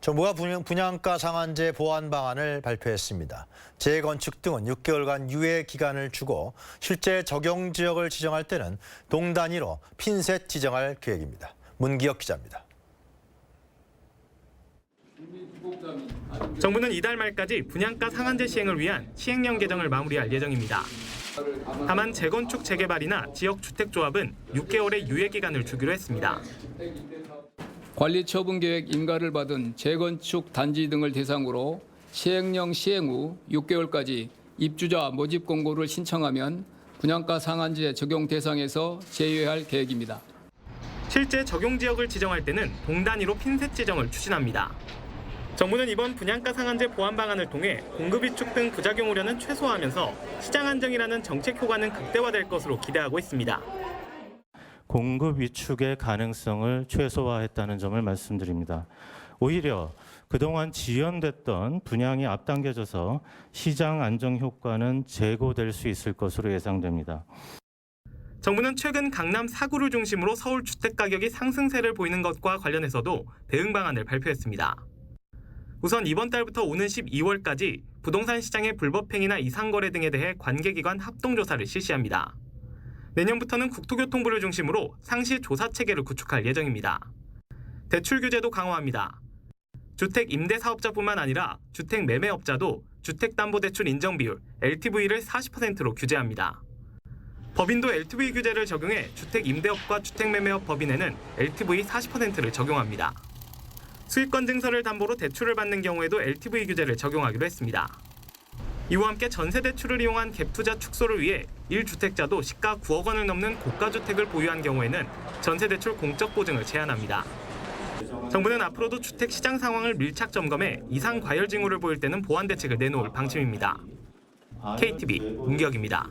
정부가 분양가 상한제 보완 방안을 발표했습니다. 재건축 등은 6개월간 유예 기간을 주고 실제 적용 지역을 지정할 때는 동 단위로 핀셋 지정할 계획입니다. 문기혁 기자입니다. 정부는 이달 말까지 분양가 상한제 시행을 위한 시행령 개정을 마무리할 예정입니다. 다만 재건축 재개발이나 지역주택조합은 6개월의 유예 기간을 주기로 했습니다. 관리처분계획 인가를 받은 재건축 단지 등을 대상으로 시행령 시행 후 6개월까지 입주자 모집 공고를 신청하면 분양가 상한제 적용 대상에서 제외할 계획입니다. 실제 적용 지역을 지정할 때는 동 단위로 핀셋 지정을 추진합니다. 정부는 이번 분양가 상한제 보완 방안을 통해 공급 위축 등 부작용 우려는 최소화하면서 시장 안정이라는 정책 효과는 극대화될 것으로 기대하고 있습니다. 공급 위축의 가능성을 최소화했다는 점을 말씀드립니다. 오히려 그동안 지연됐던 분양이 앞당겨져서 시장 안정 효과는 제고될 수 있을 것으로 예상됩니다. 정부는 최근 강남 4구를 중심으로 서울 주택가격이 상승세를 보이는 것과 관련해서도 대응 방안을 발표했습니다. 우선 이번 달부터 오는 12월까지 부동산 시장의 불법행위나 이상거래 등에 대해 관계기관 합동조사를 실시합니다. 내년부터는 국토교통부를 중심으로 상시 조사 체계를 구축할 예정입니다. 대출 규제도 강화합니다. 주택 임대사업자뿐만 아니라 주택 매매업자도 주택담보대출 인정비율 LTV를 40%로 규제합니다. 법인도 LTV 규제를 적용해 주택 임대업과 주택 매매업 법인에는 LTV 40%를 적용합니다. 수익권 증서를 담보로 대출을 받는 경우에도 LTV 규제를 적용하기로 했습니다. 이와 함께 전세 대출을 이용한 갭 투자 축소를 위해 1주택자도 시가 9억 원을 넘는 고가주택을 보유한 경우에는 전세 대출 공적 보증을 제한합니다. 정부는 앞으로도 주택 시장 상황을 밀착 점검해 이상 과열 징후를 보일 때는 보완 대책을 내놓을 방침입니다. KTV 문기혁입니다.